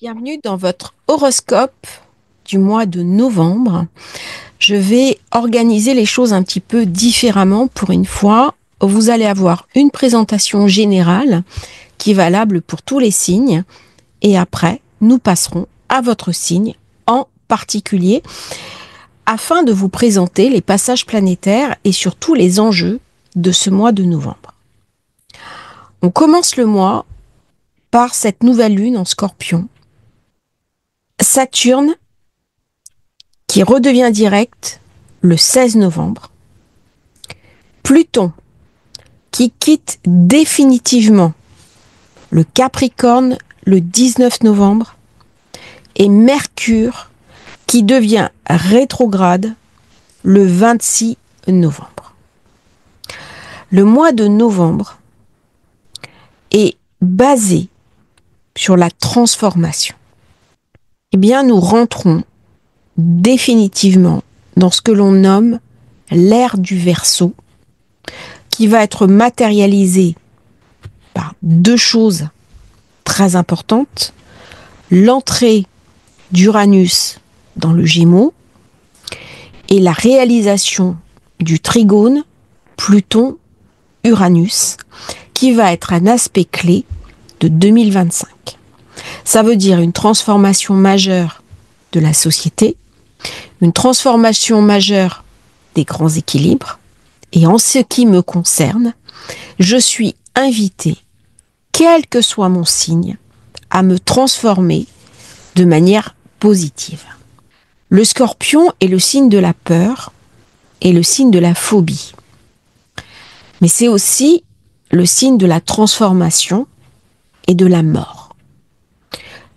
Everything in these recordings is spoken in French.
Bienvenue dans votre horoscope du mois de novembre. Je vais organiser les choses un petit peu différemment pour une fois. Vous allez avoir une présentation générale qui est valable pour tous les signes et après, nous passerons à votre signe en particulier afin de vous présenter les passages planétaires et surtout les enjeux de ce mois de novembre. On commence le mois par cette nouvelle lune en Scorpion. Saturne qui redevient direct le 16 novembre. Pluton qui quitte définitivement le Capricorne le 19 novembre. Et Mercure qui devient rétrograde le 26 novembre. Le mois de novembre est basé sur la transformation. Eh bien, nous rentrons définitivement dans ce que l'on nomme l'ère du Verseau, qui va être matérialisée par deux choses très importantes. L'entrée d'Uranus dans le Gémeaux et la réalisation du trigone Pluton-Uranus, qui va être un aspect clé de 2025. Ça veut dire une transformation majeure de la société, une transformation majeure des grands équilibres. Et en ce qui me concerne, je suis invitée, quel que soit mon signe, à me transformer de manière positive. Le Scorpion est le signe de la peur et le signe de la phobie. Mais c'est aussi le signe de la transformation et de la mort.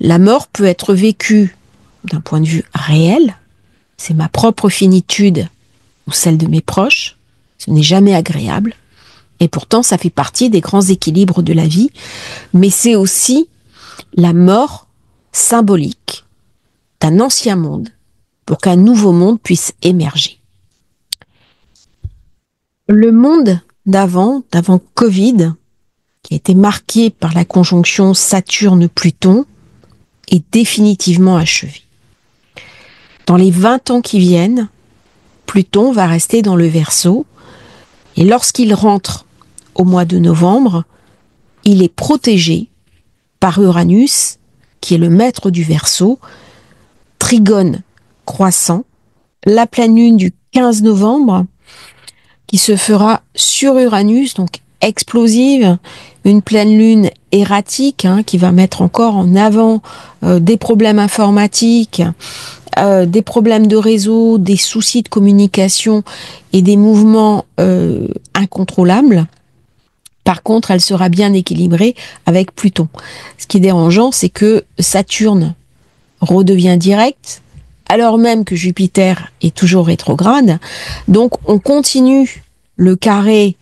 La mort peut être vécue d'un point de vue réel, c'est ma propre finitude ou celle de mes proches, ce n'est jamais agréable, et pourtant ça fait partie des grands équilibres de la vie, mais c'est aussi la mort symbolique d'un ancien monde pour qu'un nouveau monde puisse émerger. Le monde d'avant Covid, qui a été marqué par la conjonction Saturne-Pluton, est définitivement achevé. Dans les 20 ans qui viennent, Pluton va rester dans le Verseau, et lorsqu'il rentre au mois de novembre, il est protégé par Uranus, qui est le maître du Verseau, trigone croissant, la pleine lune du 15 novembre, qui se fera sur Uranus, donc explosive, une pleine lune erratique, qui va mettre encore en avant des problèmes informatiques, des problèmes de réseau, des soucis de communication et des mouvements incontrôlables. Par contre, elle sera bien équilibrée avec Pluton. Ce qui est dérangeant, c'est que Saturne redevient direct, alors même que Jupiter est toujours rétrograde. Donc, on continue le carré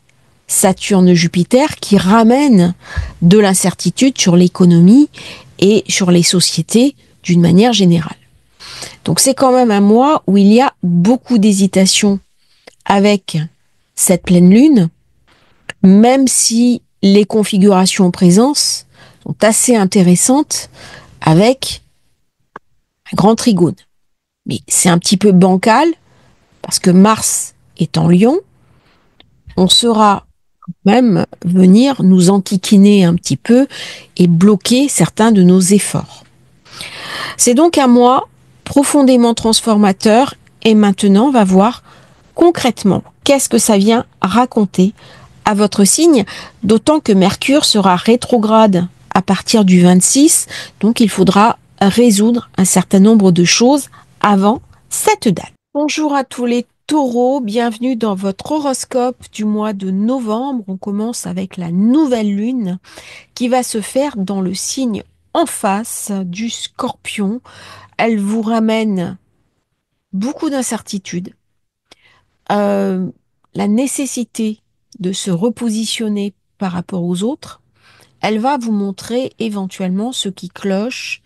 Saturne-Jupiter qui ramène de l'incertitude sur l'économie et sur les sociétés d'une manière générale. Donc, c'est quand même un mois où il y a beaucoup d'hésitation avec cette pleine lune, même si les configurations en présence sont assez intéressantes avec un grand trigone. Mais c'est un petit peu bancal parce que Mars est en Lion. On saura même venir nous enquiquiner un petit peu et bloquer certains de nos efforts. C'est donc un mois profondément transformateur et maintenant on va voir concrètement qu'est-ce que ça vient raconter à votre signe, d'autant que Mercure sera rétrograde à partir du 26, donc il faudra résoudre un certain nombre de choses avant cette date. Bonjour à tous les taureaux, bienvenue dans votre horoscope du mois de novembre. On commence avec la nouvelle lune qui va se faire dans le signe en face du Scorpion. Elle vous ramène beaucoup d'incertitudes, la nécessité de se repositionner par rapport aux autres. Elle va vous montrer éventuellement ce qui cloche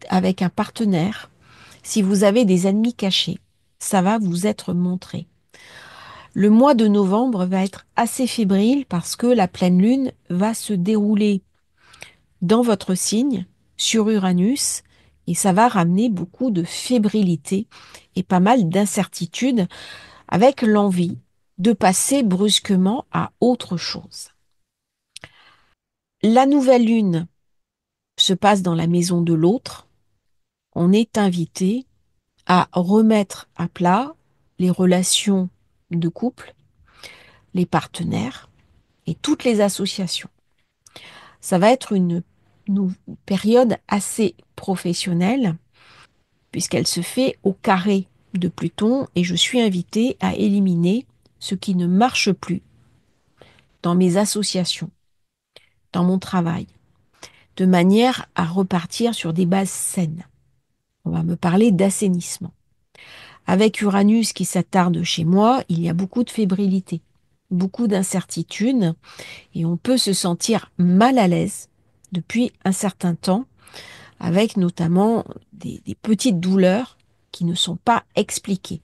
avec un partenaire. Si vous avez des ennemis cachés, ça va vous être montré. Le mois de novembre va être assez fébrile parce que la pleine lune va se dérouler dans votre signe sur Uranus et ça va ramener beaucoup de fébrilité et pas mal d'incertitude avec l'envie de passer brusquement à autre chose. La nouvelle lune se passe dans la maison de l'autre. On est invité à remettre à plat les relations de couple, les partenaires et toutes les associations. Ça va être une période assez professionnelle puisqu'elle se fait au carré de Pluton et je suis invitée à éliminer ce qui ne marche plus dans mes associations, dans mon travail, de manière à repartir sur des bases saines. On va me parler d'assainissement. Avec Uranus qui s'attarde chez moi, il y a beaucoup de fébrilité, beaucoup d'incertitude et on peut se sentir mal à l'aise depuis un certain temps, avec notamment des petites douleurs qui ne sont pas expliquées.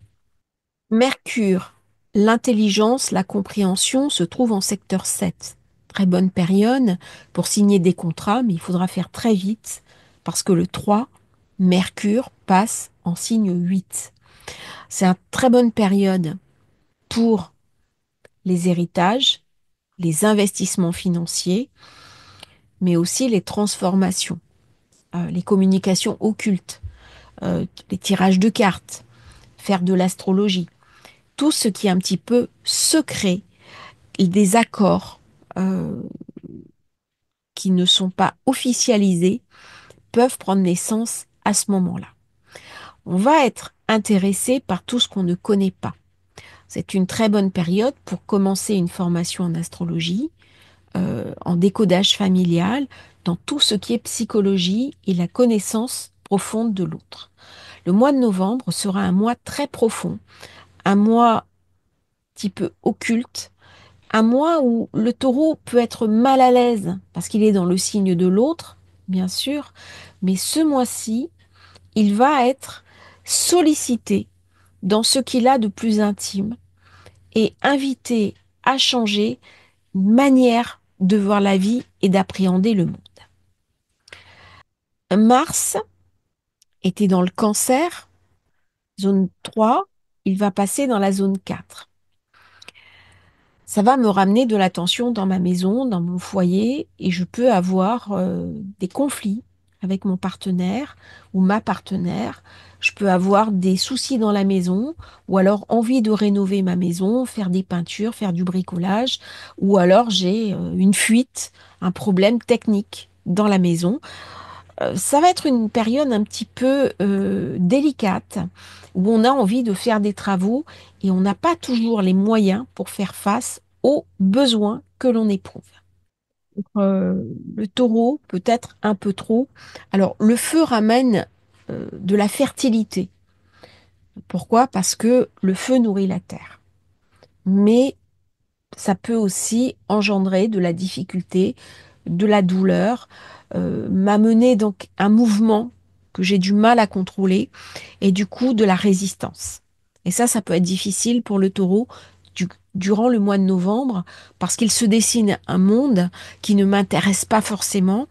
Mercure, l'intelligence, la compréhension se trouve en secteur 7. Très bonne période pour signer des contrats, mais il faudra faire très vite parce que le 3, Mercure passe en signe 8. C'est une très bonne période pour les héritages, les investissements financiers, mais aussi les transformations, les communications occultes, les tirages de cartes, faire de l'astrologie, tout ce qui est un petit peu secret, des accords qui ne sont pas officialisés peuvent prendre naissance à ce moment-là. On va être intéressé par tout ce qu'on ne connaît pas. C'est une très bonne période pour commencer une formation en astrologie, en décodage familial, dans tout ce qui est psychologie et la connaissance profonde de l'autre. Le mois de novembre sera un mois très profond, un mois un petit peu occulte, un mois où le taureau peut être mal à l'aise parce qu'il est dans le signe de l'autre, bien sûr, mais ce mois-ci, il va être sollicité dans ce qu'il a de plus intime et invité à changer une manière de voir la vie et d'appréhender le monde. Mars était dans le cancer, zone 3, il va passer dans la zone 4. Ça va me ramener de la tension dans ma maison, dans mon foyer, et je peux avoir des conflits avec mon partenaire ou ma partenaire. Je peux avoir des soucis dans la maison, ou alors envie de rénover ma maison, faire des peintures, faire du bricolage, ou alors j'ai une fuite, un problème technique dans la maison. Ça va être une période un petit peu délicate où on a envie de faire des travaux et on n'a pas toujours les moyens pour faire face aux besoins que l'on éprouve. Euh, le taureau, peut-être un peu trop. Alors, le feu ramène de la fertilité. Pourquoi? Parce que le feu nourrit la terre. Mais ça peut aussi engendrer de la difficulté, de la douleur, m'amener donc un mouvement que j'ai du mal à contrôler et du coup de la résistance. Et ça peut être difficile pour le taureau durant le mois de novembre parce qu'il se dessine un monde qui ne m'intéresse pas forcément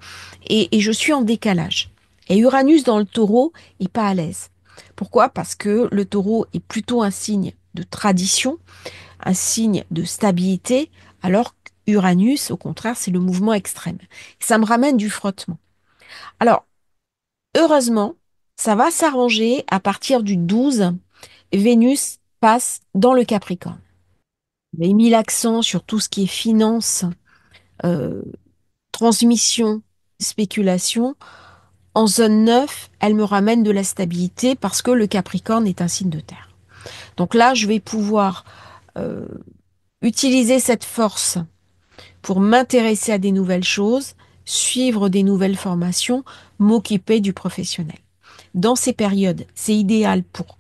et je suis en décalage. Et Uranus dans le taureau est pas à l'aise. Pourquoi? Parce que le taureau est plutôt un signe de tradition, un signe de stabilité, alors qu'Uranus, au contraire, c'est le mouvement extrême. Ça me ramène du frottement. Alors, heureusement, ça va s'arranger à partir du 12. Vénus passe dans le Capricorne. J'ai mis l'accent sur tout ce qui est finance, euh, transmission, spéculation. En zone 9, elle me ramène de la stabilité parce que le Capricorne est un signe de terre. Donc là, je vais pouvoir euh, utiliser cette force pour m'intéresser à des nouvelles choses, suivre des nouvelles formations, m'occuper du professionnel. Dans ces périodes, c'est idéal pour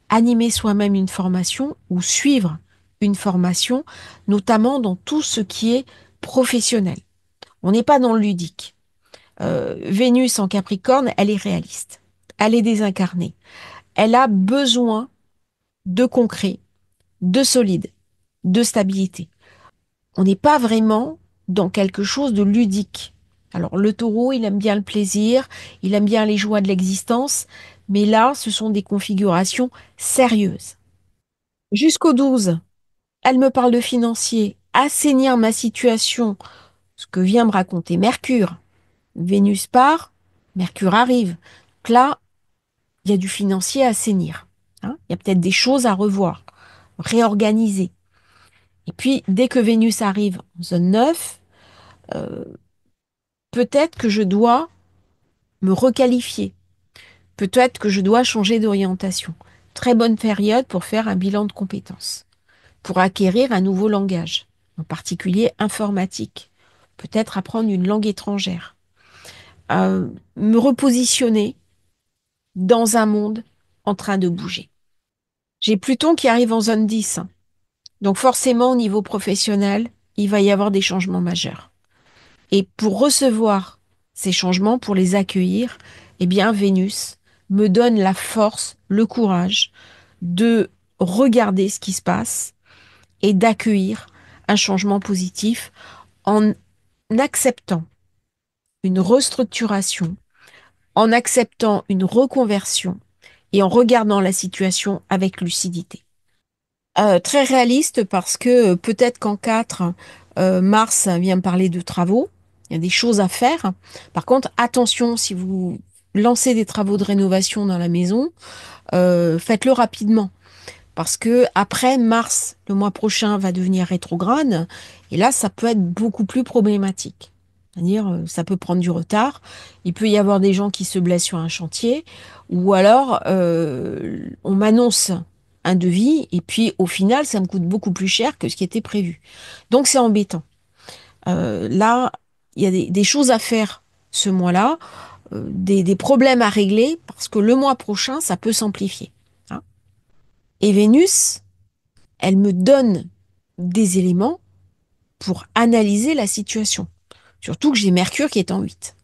animer soi-même une formation ou suivre une formation, notamment dans tout ce qui est professionnel. On n'est pas dans le ludique. Vénus en Capricorne, elle est réaliste. Elle est désincarnée. Elle a besoin de concret, de solide, de stabilité. On n'est pas vraiment dans quelque chose de ludique. Alors le taureau, il aime bien le plaisir, il aime bien les joies de l'existence, mais là, ce sont des configurations sérieuses. Jusqu'au 12, elle me parle de financier, assainir ma situation, ce que vient me raconter Mercure. Vénus part, Mercure arrive. Donc là, il y a du financier à assainir, hein. Il y a peut-être des choses à revoir, réorganiser. Et puis, dès que Vénus arrive en zone 9, peut-être que je dois me requalifier. Peut-être que je dois changer d'orientation. Très bonne période pour faire un bilan de compétences, pour acquérir un nouveau langage, en particulier informatique. Peut-être apprendre une langue étrangère. Me repositionner dans un monde en train de bouger. J'ai Pluton qui arrive en zone 10. Donc forcément, au niveau professionnel, il va y avoir des changements majeurs. Et pour recevoir ces changements, pour les accueillir, eh bien, Vénus me donne la force, le courage de regarder ce qui se passe et d'accueillir un changement positif en acceptant une restructuration, en acceptant une reconversion et en regardant la situation avec lucidité. Très réaliste parce que peut-être qu'en 4, Mars vient me parler de travaux. Il y a des choses à faire. Par contre, attention, si vous lancez des travaux de rénovation dans la maison, faites-le rapidement. Parce que après, Mars, le mois prochain, va devenir rétrograde. Et là, ça peut être beaucoup plus problématique. C'est-à-dire, ça peut prendre du retard. Il peut y avoir des gens qui se blessent sur un chantier. Ou alors, on m'annonce un devis. Et puis, au final, ça me coûte beaucoup plus cher que ce qui était prévu. Donc, c'est embêtant. Là, il y a des choses à faire ce mois-là. Des problèmes à régler. Parce que le mois prochain, ça peut s'amplifier, hein. Et Vénus, elle me donne des éléments pour analyser la situation. Surtout que j'ai Mercure qui est en 8.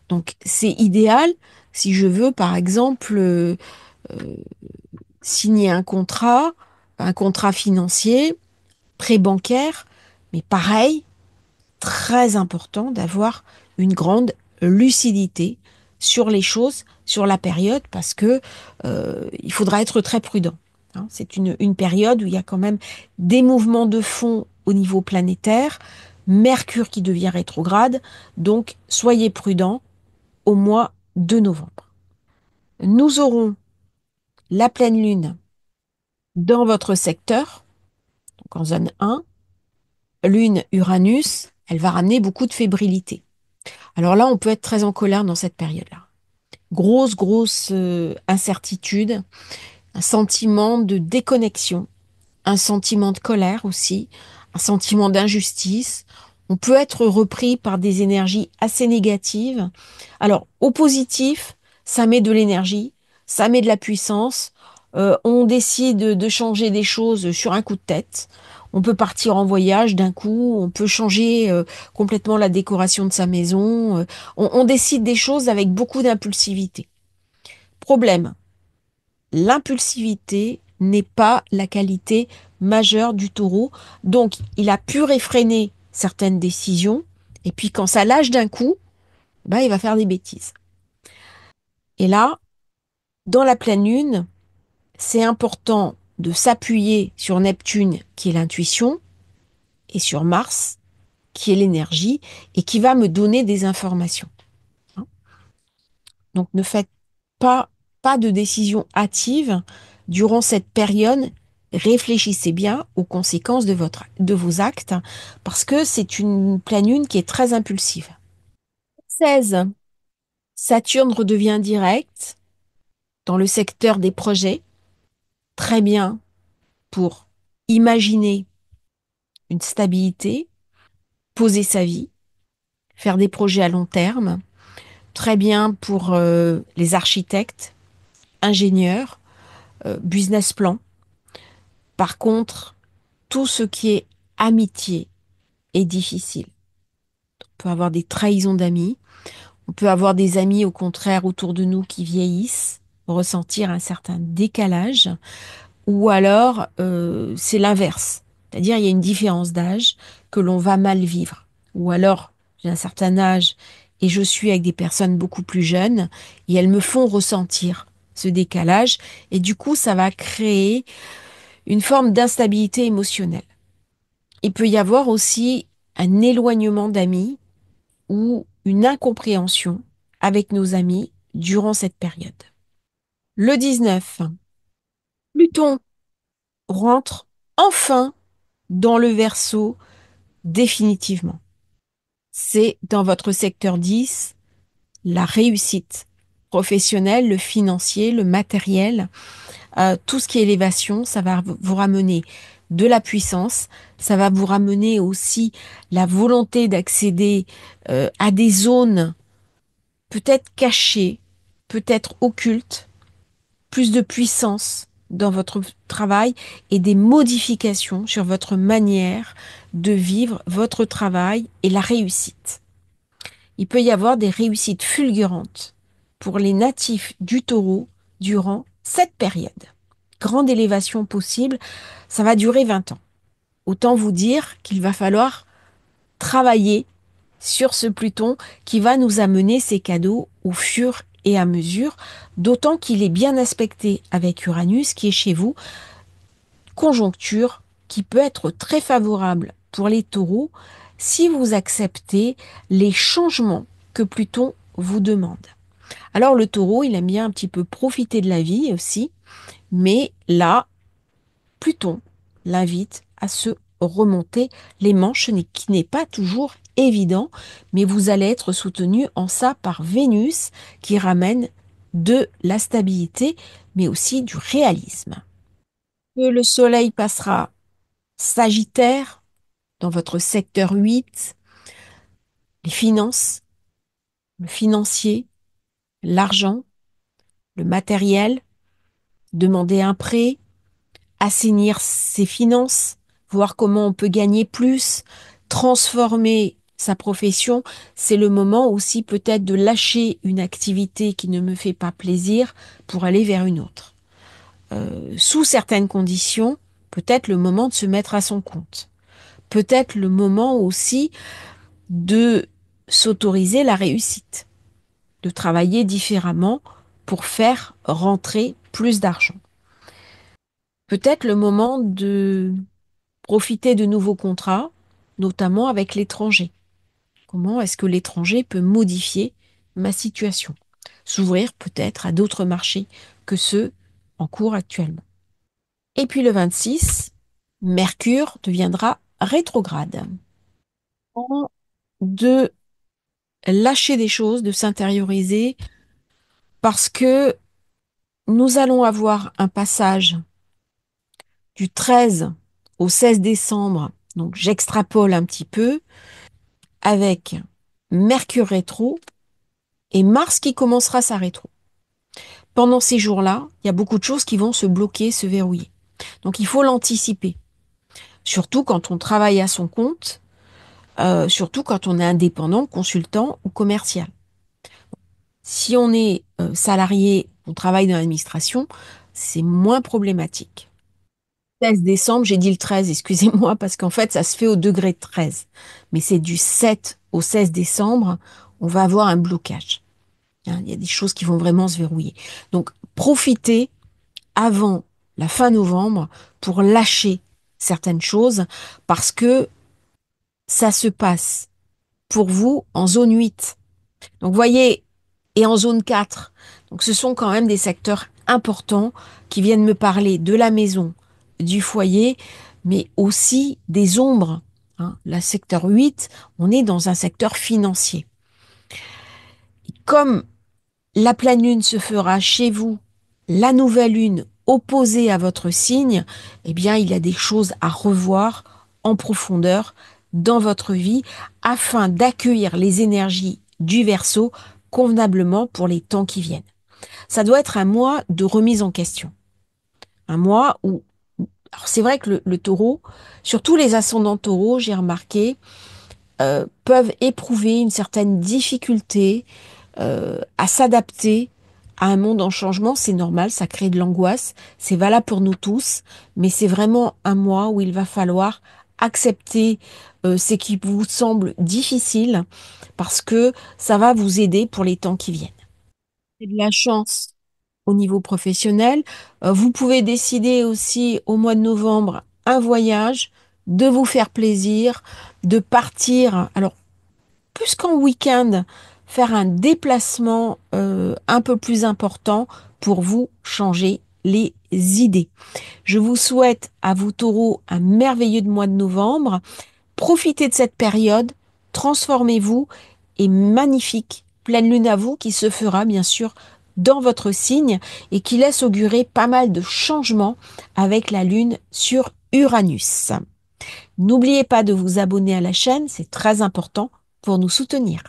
Donc c'est idéal si je veux, par exemple, signer un contrat financier, prêt bancaire, mais pareil, très important d'avoir une grande lucidité sur les choses, sur la période, parce que il faudra être très prudent, hein. C'est une période où il y a quand même des mouvements de fond au niveau planétaire, Mercure qui devient rétrograde, donc soyez prudents au mois de novembre. Nous aurons la pleine lune dans votre secteur, donc en zone 1, lune Uranus, elle va ramener beaucoup de fébrilité. Alors là, on peut être très en colère dans cette période-là. Grosse incertitude, un sentiment de déconnexion, un sentiment de colère aussi, un sentiment d'injustice. On peut être repris par des énergies assez négatives. Alors, au positif, ça met de l'énergie, ça met de la puissance. On décide de changer des choses sur un coup de tête. On peut partir en voyage d'un coup, on peut changer complètement la décoration de sa maison. On décide des choses avec beaucoup d'impulsivité. Problème, l'impulsivité n'est pas la qualité majeure du taureau. Donc, il a pu réfréner certaines décisions. Et puis, quand ça lâche d'un coup, bah, il va faire des bêtises. Et là, dans la pleine lune, c'est important de s'appuyer sur Neptune, qui est l'intuition, et sur Mars, qui est l'énergie, et qui va me donner des informations, hein. Donc, ne faites pas, pas de décision hâtive durant cette période. Réfléchissez bien aux conséquences de vos actes, parce que c'est une pleine lune qui est très impulsive. 16. Saturne redevient direct dans le secteur des projets. Très bien pour imaginer une stabilité, poser sa vie, faire des projets à long terme. Très bien pour les architectes, ingénieurs, business plan. Par contre, tout ce qui est amitié est difficile. On peut avoir des trahisons d'amis, on peut avoir des amis au contraire autour de nous qui vieillissent, ressentir un certain décalage, ou alors c'est l'inverse. C'est-à-dire il y a une différence d'âge que l'on va mal vivre. Ou alors j'ai un certain âge et je suis avec des personnes beaucoup plus jeunes et elles me font ressentir ce décalage et du coup ça va créer une forme d'instabilité émotionnelle. Il peut y avoir aussi un éloignement d'amis ou une incompréhension avec nos amis durant cette période. Le 19, Pluton rentre enfin dans le Verseau définitivement. C'est dans votre secteur 10, la réussite professionnelle, le financier, le matériel, tout ce qui est élévation, ça va vous ramener de la puissance, ça va vous ramener aussi la volonté d'accéder à des zones peut-être cachées, peut-être occultes, plus de puissance dans votre travail et des modifications sur votre manière de vivre votre travail et la réussite. Il peut y avoir des réussites fulgurantes pour les natifs du Taureau durant cette période. Grande élévation possible, ça va durer 20 ans. Autant vous dire qu'il va falloir travailler sur ce Pluton qui va nous amener ces cadeaux au fur et à mesure, d'autant qu'il est bien aspecté avec Uranus qui est chez vous, conjoncture qui peut être très favorable pour les taureaux si vous acceptez les changements que Pluton vous demande. Alors le taureau, il aime bien un petit peu profiter de la vie aussi, mais là, Pluton l'invite à se remonter les manches, qui n'est pas toujours évident, mais vous allez être soutenu en ça par Vénus qui ramène de la stabilité, mais aussi du réalisme. Et le Soleil passera Sagittaire dans votre secteur 8, les finances, le financier, l'argent, le matériel, demander un prêt, assainir ses finances, voir comment on peut gagner plus, transformer sa profession. C'est le moment aussi peut-être de lâcher une activité qui ne me fait pas plaisir pour aller vers une autre. Sous certaines conditions, peut-être le moment de se mettre à son compte. Peut-être le moment aussi de s'autoriser la réussite, de travailler différemment pour faire rentrer plus d'argent. Peut-être le moment de profiter de nouveaux contrats, notamment avec l'étranger. Comment est-ce que l'étranger peut modifier ma situation? S'ouvrir peut-être à d'autres marchés que ceux en cours actuellement. Et puis le 26, Mercure deviendra rétrograde. De lâcher des choses, de s'intérioriser, parce que nous allons avoir un passage du 13 au 16 décembre, donc j'extrapole un petit peu, avec Mercure rétro et Mars qui commencera sa rétro. Pendant ces jours-là, il y a beaucoup de choses qui vont se bloquer, se verrouiller. Donc il faut l'anticiper. Surtout quand on travaille à son compte, surtout quand on est indépendant, consultant ou commercial. Si on est salarié, on travaille dans l'administration, c'est moins problématique. 16 décembre, j'ai dit le 13, excusez-moi, parce qu'en fait, ça se fait au degré 13. Mais c'est du 7 au 16 décembre, on va avoir un blocage. Hein, il y a des choses qui vont vraiment se verrouiller. Donc, profitez avant la fin novembre pour lâcher certaines choses parce que ça se passe pour vous en zone 8. Donc, voyez, et en zone 4. Donc, ce sont quand même des secteurs importants qui viennent me parler de la maison, du foyer, mais aussi des ombres. Hein. La secteur 8, on est dans un secteur financier. Et comme la pleine lune se fera chez vous, la nouvelle lune opposée à votre signe, eh bien, il y a des choses à revoir en profondeur dans votre vie afin d'accueillir les énergies du Verseau convenablement pour les temps qui viennent. Ça doit être un mois de remise en question. Un mois où, alors c'est vrai que le taureau, surtout les ascendants taureaux, j'ai remarqué, peuvent éprouver une certaine difficulté à s'adapter à un monde en changement. C'est normal, ça crée de l'angoisse, c'est valable pour nous tous, mais c'est vraiment un mois où il va falloir accepter ce qui vous semble difficile parce que ça va vous aider pour les temps qui viennent. C'est de la chance au niveau professionnel. Vous pouvez décider aussi au mois de novembre un voyage, de vous faire plaisir, de partir. Alors, plus qu'en week-end, faire un déplacement un peu plus important pour vous changer les idées. Je vous souhaite à vous taureaux un merveilleux mois de novembre. Profitez de cette période, transformez-vous et magnifique pleine lune à vous qui se fera bien sûr dans votre signe et qui laisse augurer pas mal de changements avec la lune sur Uranus. N'oubliez pas de vous abonner à la chaîne, c'est très important pour nous soutenir.